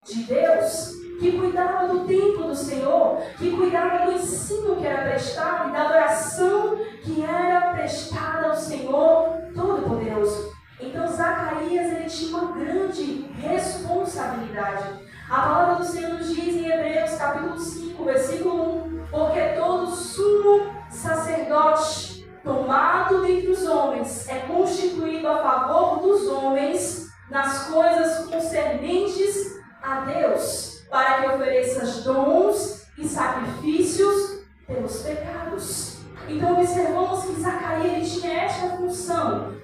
de Deus, que cuidava do templo do Senhor, que cuidava do ensino que era prestado e da adoração que era prestada ao Senhor Todo-Poderoso. Então Zacarias, ele tinha uma grande responsabilidade. A palavra do Senhor nos diz em Hebreus capítulo 5, versículo 1: porque todo sumo sacerdote tomado dentre os homens é constituído a favor dos homens nas coisas concernentes a Deus, para que ofereça dons e sacrifícios pelos pecados. Então observamos que Zacarias tinha esta função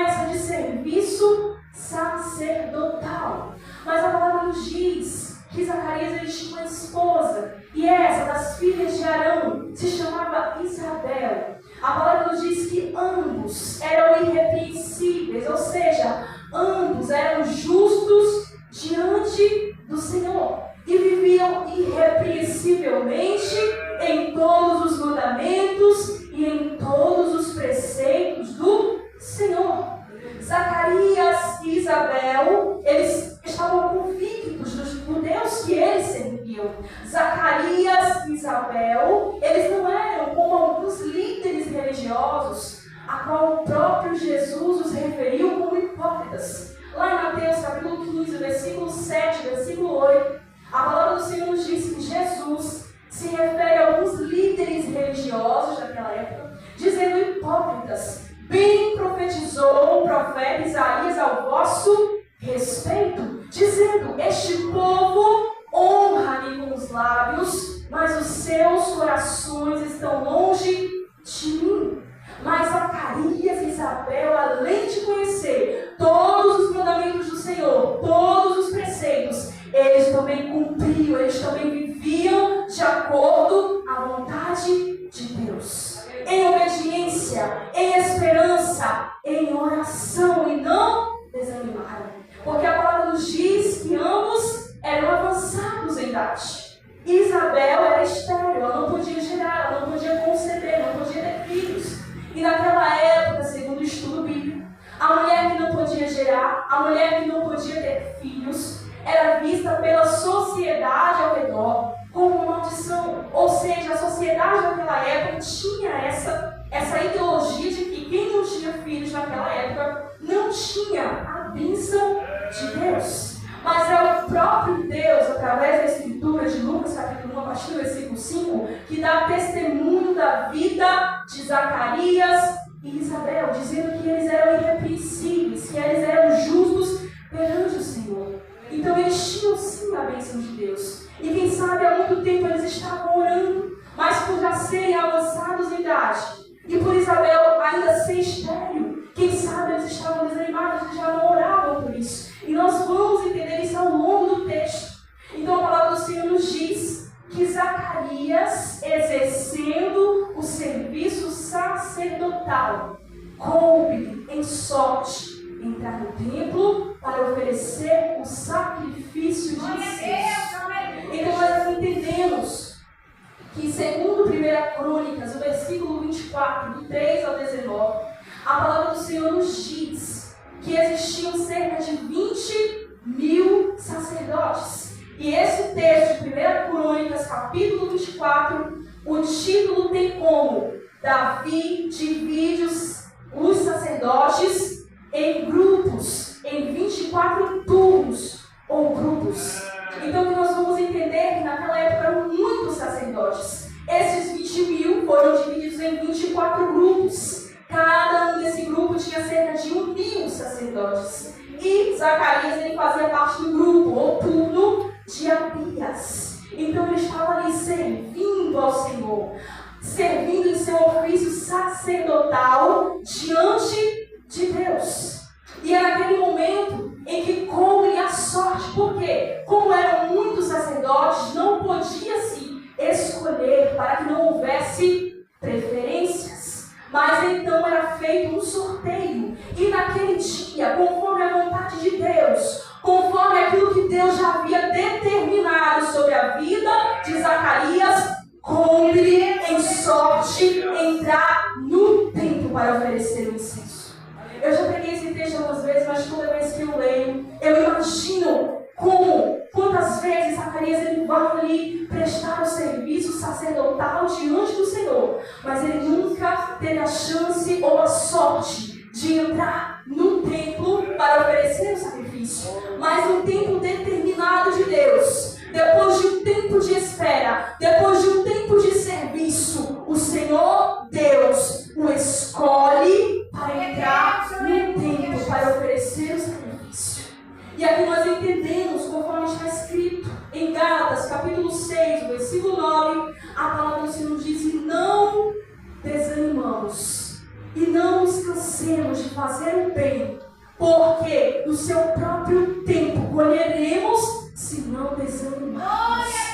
essa de serviço sacerdotal. Mas a palavra nos diz que Zacarias, ele tinha uma esposa, e essa das filhas de Arão se chamava Isabel. A palavra nos diz que ambos eram irrepreensíveis, ou seja, ambos eram justos diante do Senhor e viviam irrepreensivelmente em todos os mandamentos e em todos os preceitos do Senhor. Zacarias e Isabel, eles estavam convictos do Deus que eles serviam. Zacarias e Isabel, eles não eram como alguns líderes religiosos, a qual o próprio Jesus os referiu como hipócritas. Lá em Mateus capítulo 15, versículo 7, versículo 8, a palavra do Senhor nos diz que Jesus se refere a alguns líderes religiosos daquela época, dizendo hipócritas. Bem profetizou o profeta Isaías ao vosso respeito, dizendo: este povo honra-me com os lábios, mas os seus corações estão longe de mim. Mas Zacarias e Isabel, além de conhecer todos os mandamentos do Senhor, todos os preceitos, eles também cumpriam, eles também viviam de acordo à vontade de Deus, em obediência, em esperança, em oração, e não desanimaram. Porque a palavra nos diz que ambos eram avançados em idade. Isabel era estéril, ela não podia gerar, ela não podia conceber, não podia ter filhos. E naquela época, segundo o estudo bíblico, a mulher que não podia gerar, a mulher que não podia ter filhos, era vista pela sociedade ao redor como uma maldição. Ou seja, a sociedade daquela época tinha essa ideologia de que quem não tinha filhos naquela época não tinha a bênção de Deus. Mas é o próprio Deus, através da Escritura de Lucas capítulo 1, a partir do versículo 5, que dá testemunho da vida de Zacarias e Isabel, dizendo que eles eram irrepreensíveis, que eles eram justos perante o Senhor. Então eles tinham sim a bênção de Deus. E quem sabe há muito tempo eles estavam orando, mas por já serem avançados em idade, e por Isabel ainda ser estéril, quem sabe eles estavam desanimados e já não oravam por isso. E nós vamos entender isso ao longo do texto. Então a palavra do Senhor nos diz que Zacarias, exercendo o serviço sacerdotal, coube em sorte entrar no templo para oferecer o sacrifício de incenso. Então nós entendemos que, segundo 1 Crônicas, o versículo 24, do 3 ao 19, a palavra do Senhor nos diz que existiam cerca de 20.000 sacerdotes. E esse texto de 1 Crônicas, capítulo 24, o título tem como: Davi divide os sacerdotes em grupos, em 24 turnos ou grupos. Então nós vamos entender que naquela época eram muitos sacerdotes. Esses 20.000 foram divididos em 24 grupos. Cada um desse grupo tinha cerca de 1.000 sacerdotes. E Zacarias, ele fazia parte do grupo ou turno de Abias. Então ele estava ali servindo ao Senhor, servindo em seu ofício sacerdotal diante de Deus. E era naquele momento em que coube a sorte, porque como eram muitos sacerdotes, não podia-se escolher para que não houvesse preferências. Mas então era feito um sorteio, e naquele dia, conforme a vontade de Deus, conforme aquilo que Deus já havia determinado sobre a vida de Zacarias, coube em sorte entrar no templo para oferecer o incenso. Eu já peguei esse texto algumas vezes, mas toda vez que eu leio, eu imagino Zacarias ele vai ali prestar o serviço sacerdotal diante do Senhor, mas ele nunca teve a chance ou a sorte de entrar no templo para oferecer o sacrifício. Mas no tempo determinado de Deus, depois de um tempo de espera, depois de um tempo de serviço, o Senhor Deus o escolhe para entrar no templo para oferecer o sacrifício. E aqui nós entendemos, conforme está escrito em Gálatas, capítulo 6, versículo 9, a palavra do Senhor diz: e não desanimamos, e não nos cansemos de fazer o bem, porque no seu próprio tempo colheremos se não desanimarmos.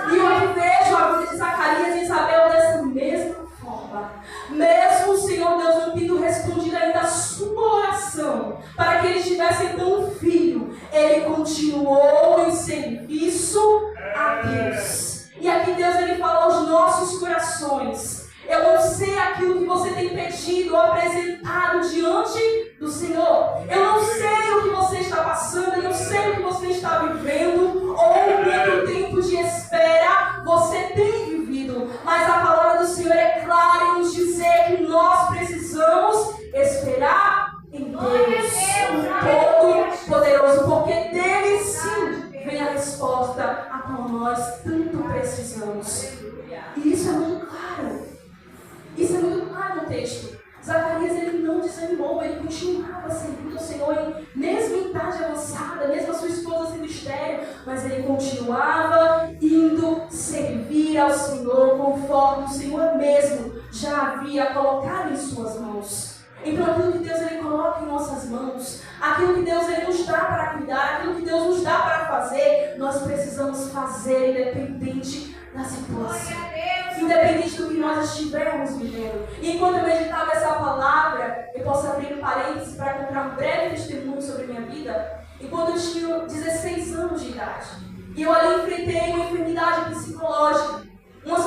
E eu vejo a vida de Zacarias e Isabel dessa mesma forma. Mesmo o Senhor Deus não tendo respondido ainda a sua oração para que eles tivessem então um filho, ele continuou em serviço a Deus. E aqui Deus ele fala aos nossos corações: eu não sei aquilo que você tem pedido ou apresentado diante do Senhor. Eu não sei o que você está passando, eu não sei o que você está vivendo, ou quanto tempo de espera você tem vivido. Mas a palavra do Senhor é clara em nos dizer que nós precisamos esperar em Deus, o Todo-Poderoso, porque dele sim vem a resposta a qual nós tanto precisamos. E isso é muito claro. Isso é muito claro no texto. Zacarias ele não desanimou, ele continuava servindo ao Senhor, mesmo em idade avançada, mesmo a sua esposa sendo estéril, mas ele continuava indo servir ao Senhor conforme o Senhor mesmo já havia colocado em suas mãos. Então aquilo que Deus ele coloca em nossas mãos, aquilo que Deus ele nos dá para cuidar, aquilo que Deus nos dá para fazer, nós precisamos fazer independente da situação, independente do que nós estivermos vivendo. E enquanto eu meditava essa palavra, eu posso abrir um parênteses para contar um breve testemunho sobre a minha vida. Enquanto eu tinha 16 anos de idade, e eu ali enfrentei uma enfermidade psicológica, uma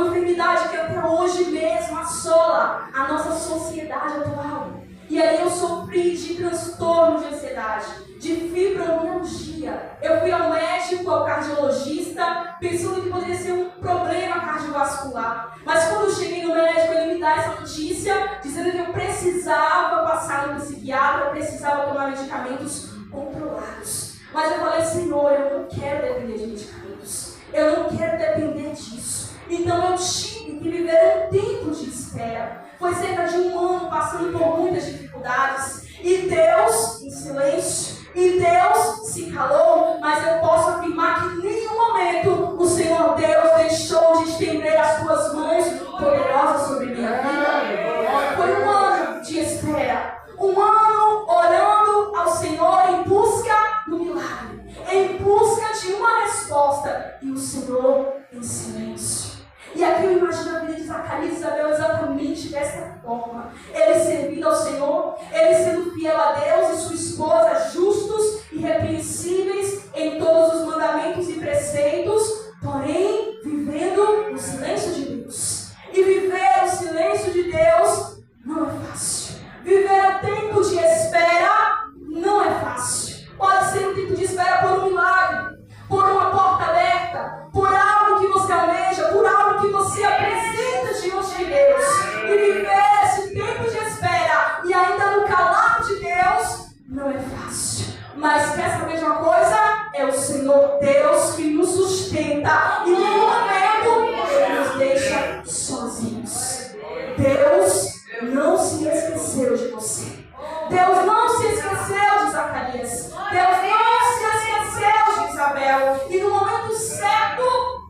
enfermidade que até hoje mesmo assola a nossa sociedade atual. E aí eu sofri de transtorno de ansiedade, de fibromialgia. Eu fui ao médico, ao cardiologista, pensando que poderia ser um problema cardiovascular. Mas quando eu cheguei no médico, ele me dá essa notícia, dizendo que eu precisava passar no psiquiatra, eu precisava tomar medicamentos controlados. Mas eu falei: Senhor, eu não quero depender de medicamentos. Eu não quero depender disso. Então eu tive que viver um tempo de espera. Foi cerca de um ano passando por muitas dificuldades. E Deus, em silêncio, e Deus se calou. Mas eu posso afirmar que em nenhum momento o Senhor Deus deixou de estender as suas mãos poderosas sobre minha vida. Foi um ano de espera. Um ano orando ao Senhor em busca do milagre, em busca de uma resposta. E o Senhor em silêncio. E aqui eu imagino a vida de Zacarias e Isabel exatamente dessa forma. Ele servindo ao Senhor, ele sendo fiel a Deus e sua esposa justos e irrepreensíveis em todos os mandamentos e preceitos, porém vivendo no silêncio de Deus. E viver o silêncio de Deus não é fácil. Viver o tempo de espera não é fácil. Pode ser um tempo de espera por um milagre, por uma porta aberta, por algo que você almeja, por algo que você apresenta diante de Deus. E viver esse tempo de espera e ainda no calar de Deus não é fácil. Mas quer saber de uma coisa? É o Senhor Deus que nos sustenta e em nenhum momento Ele nos deixa sozinhos. Deus não se esqueceu de você. Deus não se esqueceu de Zacarias. Deus não se esqueceu de Isabel. E no momento certo,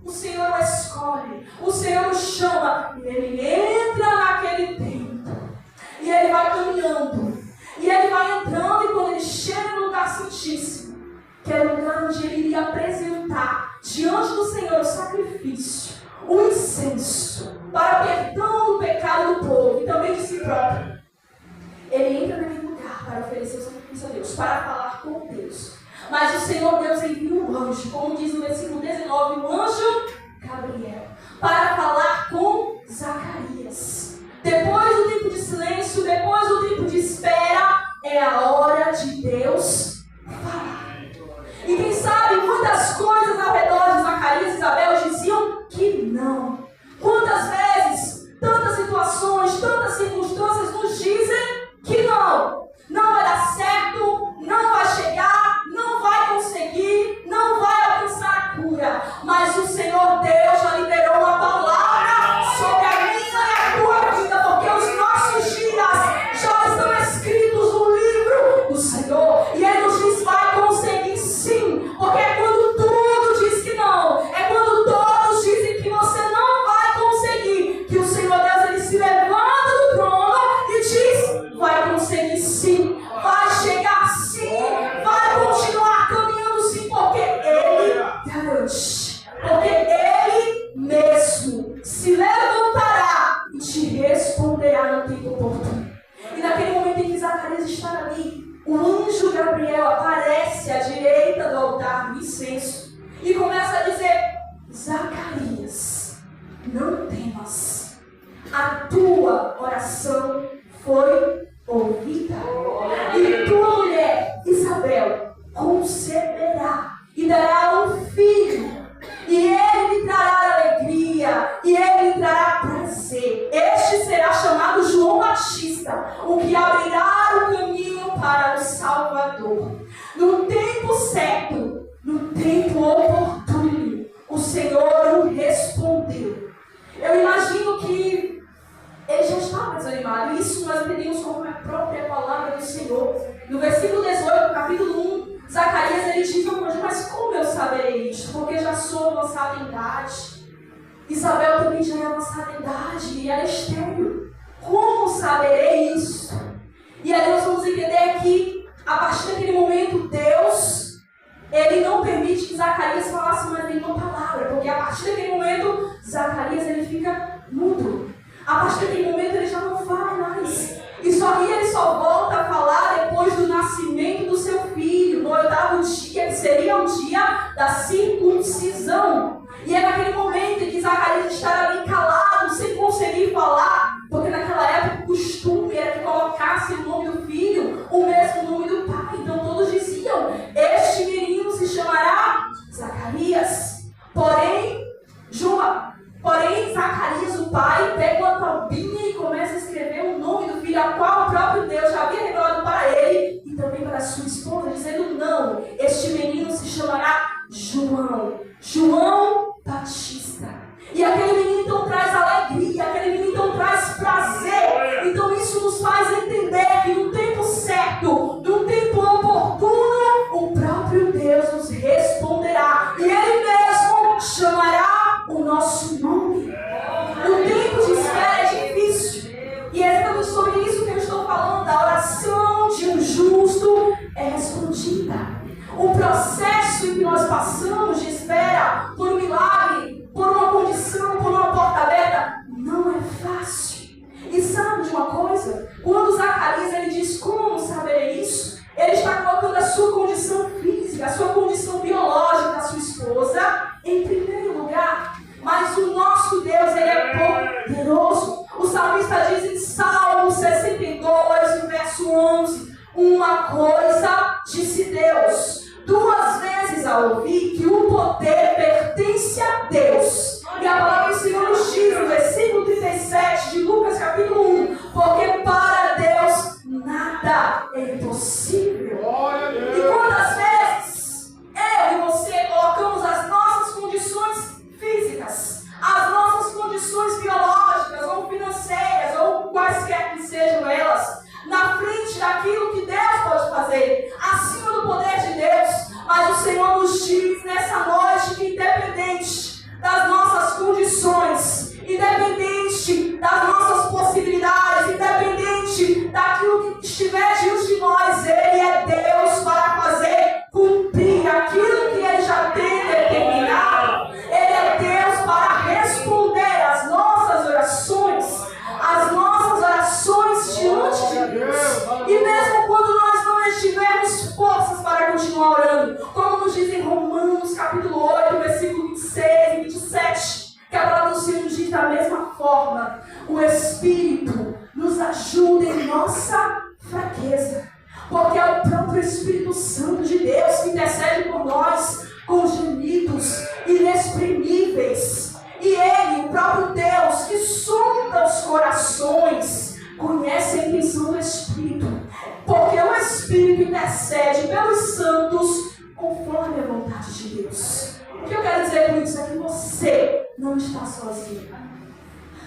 o Senhor o escolhe. O Senhor o chama. E ele entra naquele tempo. E ele vai caminhando. E ele vai entrando. E quando ele chega no lugar santíssimo, que é o lugar onde ele iria apresentar diante do Senhor o sacrifício, o incenso, para o perdão do pecado do povo e também de si próprio. Ele entra naquele lugar para oferecer o sacrifício a Deus, para falar com Deus. Mas o Senhor Deus envia um anjo, como diz no versículo 19, o anjo Gabriel, para falar com Zacarias. Depois do tempo de silêncio, depois do tempo de espera, é a hora de Deus falar. E quem sabe, muitas as coisas ao redor de Zacarias e Isabel diziam que não. Quantas vezes, tantas situações, tantas circunstâncias nos dizem que não. Não vai dar certo, não vai chegar, não vai conseguir, não vai alcançar a cura. Mas o Senhor Deus já liberou uma palavra sobre a minha e a tua vida, porque os nossos dias já estão escritos no livro do Senhor. E Ele nos diz, vai conseguir sim, porque é quando tudo diz que não, é quando todos dizem que você não vai conseguir, que o Senhor Deus, Ele se levanta do trono e diz, vai conseguir sim, vai chegar sim, vai continuar caminhando sim, porque Ele garante, porque Ele mesmo se levantará e te responderá no tempo oportuno. E naquele momento em que Zacarias está ali, o anjo Gabriel aparece à direita do altar do incenso e começa a dizer, Zacarias, não temas, a tua oração foi ouvida. E tua mulher, Isabel, conceberá e dará um filho. E ele lhe trará alegria, e ele lhe trará prazer. Este será chamado João Batista, o que abrirá o caminho para o Salvador. No tempo certo, no tempo oportuno, o Senhor o respondeu. Eu imagino que ele já estava desanimado. Isso nós entendemos como a própria palavra do Senhor. No versículo 18, capítulo 1, Zacarias, ele diz ao anjo, mas como eu saberei isso? Porque já sou avançada em idade. Isabel também já é avançada em idade e ela é estéril. Como saberei isso? E aí nós vamos entender que, a partir daquele momento, Deus, Ele não permite que Zacarias falasse mais nenhuma palavra. Porque a partir daquele momento, Zacarias, ele fica mudo. A partir daquele momento, ele já não fala mais. E ele só volta a falar depois do nascimento do seu filho, no 8º dia, que seria o dia da circuncisão. E é naquele momento em que Zacarias estará ali calado, sem conseguir falar, porque naquela época o costume era que colocasse o nome do filho, o mesmo nome do pai. Então todos diziam, este menino se chamará Zacarias. Porém, Zacarias, o pai, pega uma tampinha e começa a escrever o nome do filho, a qual o próprio Deus já havia revelado para ele e também para sua esposa, dizendo, não, este menino se chamará João Batista. E aquele menino então traz alegria, aquele menino então traz prazer. Então isso nos faz entender que no tempo certo, no tempo oportuno, o próprio Deus nos responderá. E Ele mesmo chamará o nosso nome. O tempo de espera é difícil. E é exatamente sobre isso que eu estou falando. A oração de um justo é respondida. O processo em que nós passamos de espera por um milagre, por uma condição, por uma porta aberta, não é fácil. E sabe de uma coisa? Quando Zacarias ele diz como saber isso, ele está colocando a sua condição física, a sua condição biológica, a sua esposa, em primeiro lugar. Mas o nosso Deus, Ele é poderoso. O salmista diz em Salmo 62, no verso 11, uma coisa disse Deus, 2 vezes ao ouvir que o poder pertence a Deus. E a palavra do Senhor nos diz no versículo 37 de Lucas capítulo 1, porque para Deus nada é impossível. E quantas vezes eu e você colocamos as nossas condições físicas, as nossas condições biológicas ou financeiras ou quaisquer que sejam elas, na frente daquilo que Deus pode fazer, acima do poder de Deus. Mas o Senhor nos diz nessa noite que independente das nossas condições, independente das nossas possibilidades, independente daquilo que estiver diante de nós, Ele é Deus para fazer cumprir aquilo que Ele já tem determinado. Ele é Deus para responder às nossas orações diante de Deus. E mesmo quando nós não tivermos forças para continuar orando, como nos diz em Romanos capítulo 8, versículo 26 e 27, que a palavra do Senhor nos diz da mesma forma, o Espírito nos ajuda em nossa fraqueza, porque é o próprio Espírito Santo de Deus que intercede por nós com gemidos está sozinho.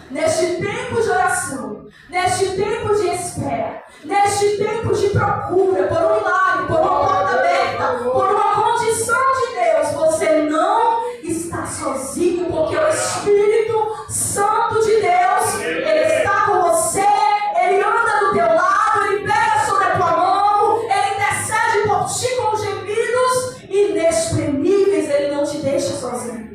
Neste tempo de oração, neste tempo de espera, neste tempo de procura por um milagre, por uma porta aberta, por uma condição de Deus, você não está sozinho, porque o Espírito Santo de Deus, Ele está com você, Ele anda do teu lado, Ele pega sobre a tua mão, Ele intercede por ti com gemidos inexprimíveis, Ele não te deixa sozinho.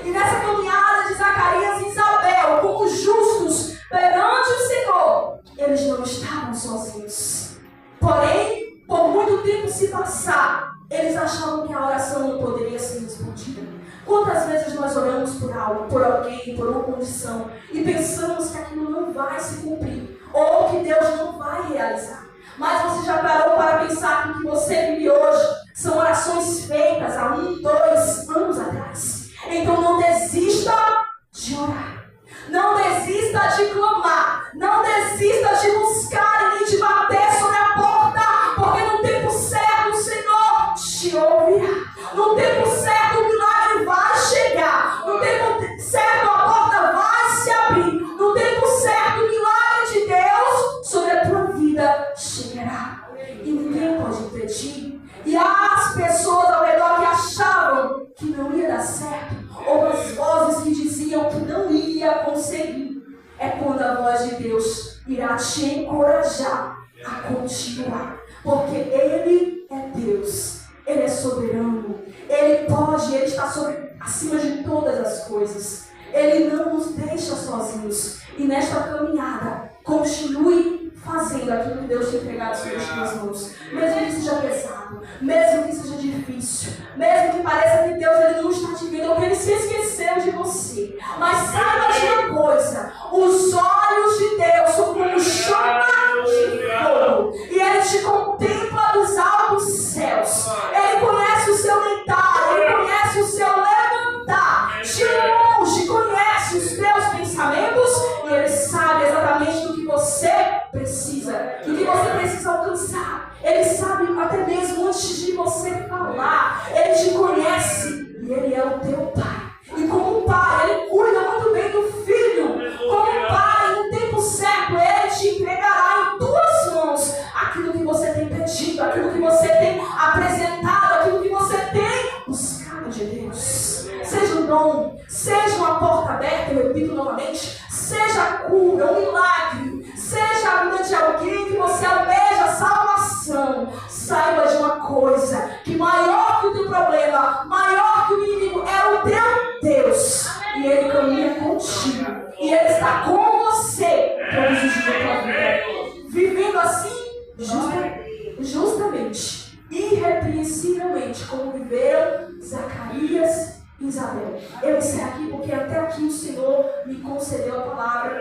E nessa caminhada de Zacarias e Isabel, como justos perante o Senhor, eles não estavam sozinhos. Porém, por muito tempo se passar, eles achavam que a oração não poderia ser respondida. Quantas vezes nós oramos por algo, por alguém, por uma condição, e pensamos que aquilo não vai se cumprir, ou que Deus não vai realizar. Mas você já parou para pensar que o que você vive hoje são orações feitas há 1, 2 anos atrás? Então não desista de orar. Não desista de clamar. Não desista de buscar e nem de bater sobre a porta. Porque no tempo certo o Senhor te ouvirá. No tempo certo o milagre vai chegar. No tempo certo a porta vai se abrir. No tempo certo o milagre de Deus sobre a tua vida chegará. E ninguém pode impedir. E as pessoas ao redor que achavam que não ia dar certo, ou as vozes que diziam que não ia conseguir, é quando a voz de Deus irá te encorajar a continuar. Porque Ele é Deus, Ele é soberano, Ele pode, Ele está acima de todas as coisas. Ele não nos deixa sozinhos. E nesta caminhada, continue fazendo aquilo que Deus tem entregado sobre as tuas mãos. Mesmo que seja pesado, mesmo que seja difícil, mesmo que pareça que Deus ele não está te vendo, ou que Ele se esqueceu de você. Mas saiba de uma coisa, os olhos de Deus são como chama de fogo. E Ele te contempla dos altos céus. Ele conhece o seu deitar, Ele conhece o seu levantar. De longe conhece os teus pensamentos e Ele sabe exatamente do que você precisa, do que você precisa alcançar. Ele sabe até mesmo antes de você falar. Ele te conhece e Ele é o teu Pai. E como Pai, Ele cuida muito bem do filho. Como Pai, no tempo certo, Ele te entregará em tuas mãos aquilo que você tem pedido, aquilo que você tem apresentado, aquilo que você tem buscado de Deus. Seja um dom, seja uma porta aberta, eu repito novamente, seja a cura, um milagre, seja a vida de alguém que você almeja salvação. Saiba de uma coisa, que maior que o teu problema, maior que o inimigo é o teu Deus. E Ele caminha contigo. E Ele está com você todos os dias da tua vida. Vivendo assim, justamente, irrepreensivelmente, como viveram Zacarias e Isabel. Eu encerro aqui porque até aqui o Senhor me concedeu a palavra.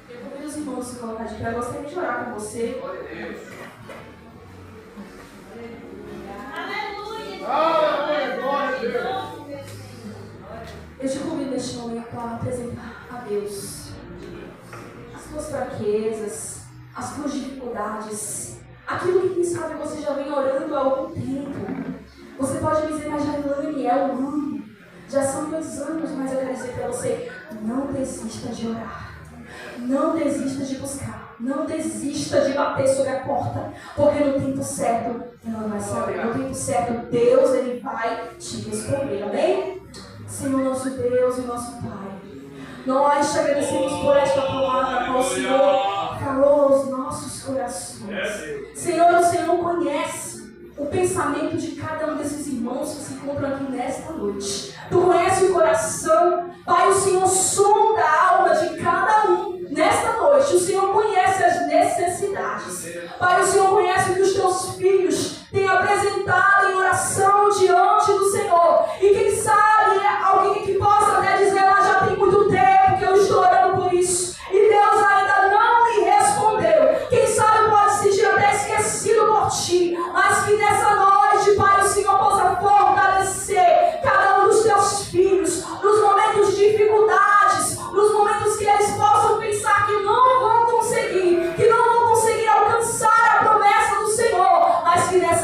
Eu convido os irmãos a se colocar de pé. Eu gostaria de orar com você. Eu te convido neste momento a apresentar a Deus as tuas fraquezas, as tuas dificuldades, aquilo que quem sabe você já vem orando há algum tempo. Você pode dizer, mas Jailane, é um ano, já são 2 anos, mas eu quero dizer para você, não desista de orar. Não desista de buscar. Não desista de bater sobre a porta. Porque no tempo certo, ela vai saber. No tempo certo, Deus ele vai te responder. Amém? Senhor, nosso Deus e nosso Pai, nós te agradecemos por esta palavra que o Senhor falou aos nossos corações. Senhor, o Senhor conhece o pensamento de cada um desses irmãos que se encontram aqui nesta noite. Tu conhece o coração. Pai, o Senhor sonda a alma de cada um nesta noite. O Senhor conhece as necessidades. Pai, o Senhor conhece o que os teus filhos têm apresentado em oração diante do Senhor. E quem sabe alguém que possa até dizer, ela já tem muito tempo que eu estou orando por isso. E Deus ainda não me respondeu. Quem sabe pode se sentir até esquecido por ti. Mas que nessa noite, Pai, o Senhor possa fortalecer cada um dos teus filhos nos momentos de dificuldades, nos momentos que eles possam pensar que não vão conseguir alcançar a promessa do Senhor, mas que nessa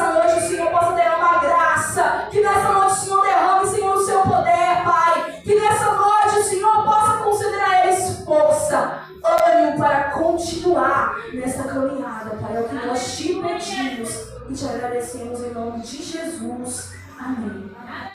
continuar nessa caminhada, Pai. É o que nós te pedimos e te agradecemos em nome de Jesus. Amém.